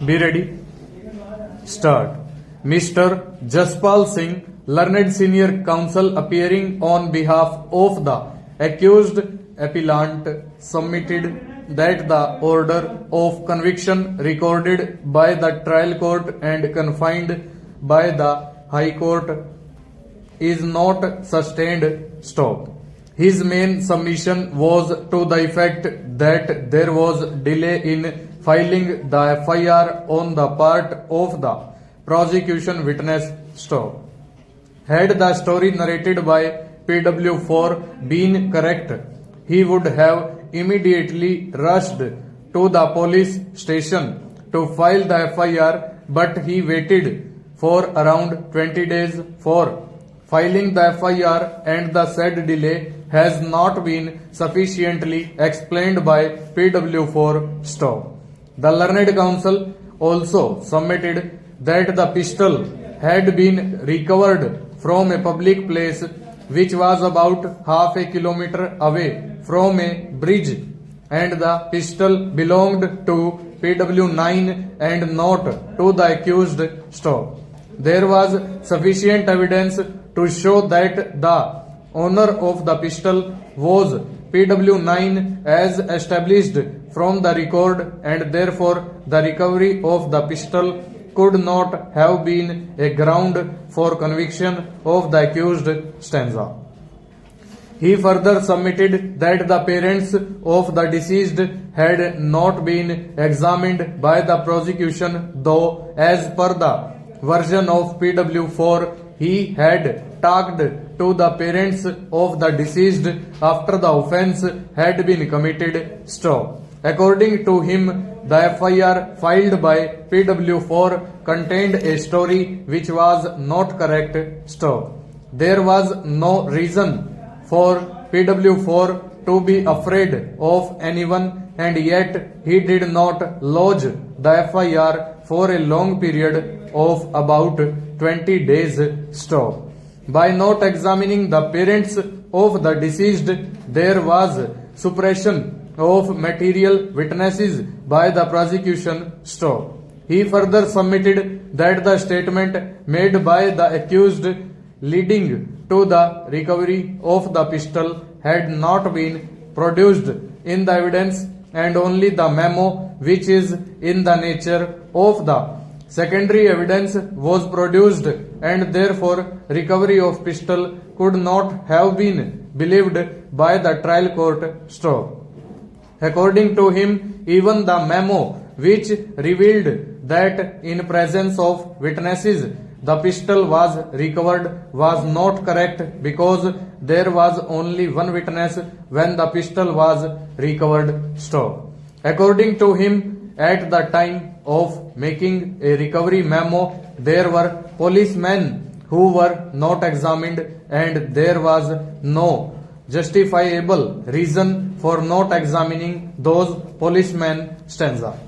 Be ready. Start. Mr. Jaspal Singh, learned senior counsel appearing on behalf of the accused appellant, submitted that the order of conviction recorded by the trial court and confined by the High Court is not sustained. Stop. His main submission was to the effect that there was delay in filing the FIR on the part of the prosecution witness. Stop. Had the story narrated by PW4 been correct, he would have immediately rushed to the police station to file the FIR, but he waited for around 20 days for filing the FIR, and the said delay has not been sufficiently explained by PW4. Stop. The learned counsel also submitted that the pistol had been recovered from a public place which was about half a kilometer away from a bridge, and the pistol belonged to PW9 and not to the accused. Stop. There was sufficient evidence to show that the owner of the pistol was PW9 as established from the record, and therefore the recovery of the pistol could not have been a ground for conviction of the accused. Stanza. He further submitted that the parents of the deceased had not been examined by the prosecution, though as per the version of PW4 he had talked to the parents of the deceased after the offence had been committed. Stop. According to him, the FIR filed by PW4 contained a story which was not correct. Stop. There was no reason for PW4 to be afraid of anyone, and yet he did not lodge the FIR for a long period of about 20 days. Stop. By not examining the parents of the deceased, there was suppression of material witnesses by the prosecution. Stop. He further submitted that the statement made by the accused leading to the recovery of the pistol had not been produced in the evidence, and only the memo, which is in the nature of the secondary evidence, was produced, and therefore recovery of pistol could not have been believed by the trial court. Stop. According to him, even the memo which revealed that in presence of witnesses the pistol was recovered was not correct, because there was only one witness when the pistol was recovered. Stop. According to him, at the time of making a recovery memo, there were policemen who were not examined, and there was no justifiable reason for not examining those policemen. Stanza.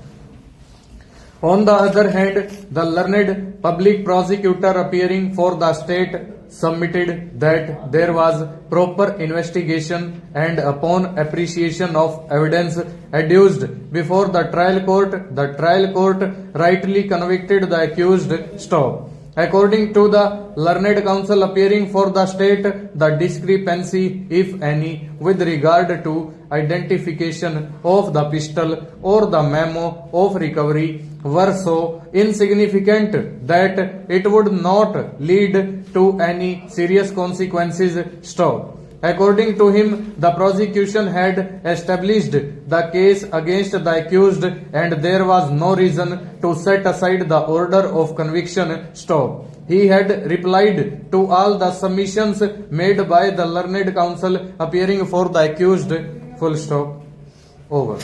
On the other hand, the learned public prosecutor appearing for the state submitted that there was proper investigation, and upon appreciation of evidence adduced before the trial court rightly convicted the accused. Stop. According to the learned counsel appearing for the state, the discrepancy, if any, with regard to identification of the pistol or the memo of recovery were so insignificant that it would not lead to any serious consequences. Stop. According to him, the prosecution had established the case against the accused, and there was no reason to set aside the order of conviction. Stop. He had replied to all the submissions made by the learned counsel appearing for the accused. Full stop. Over.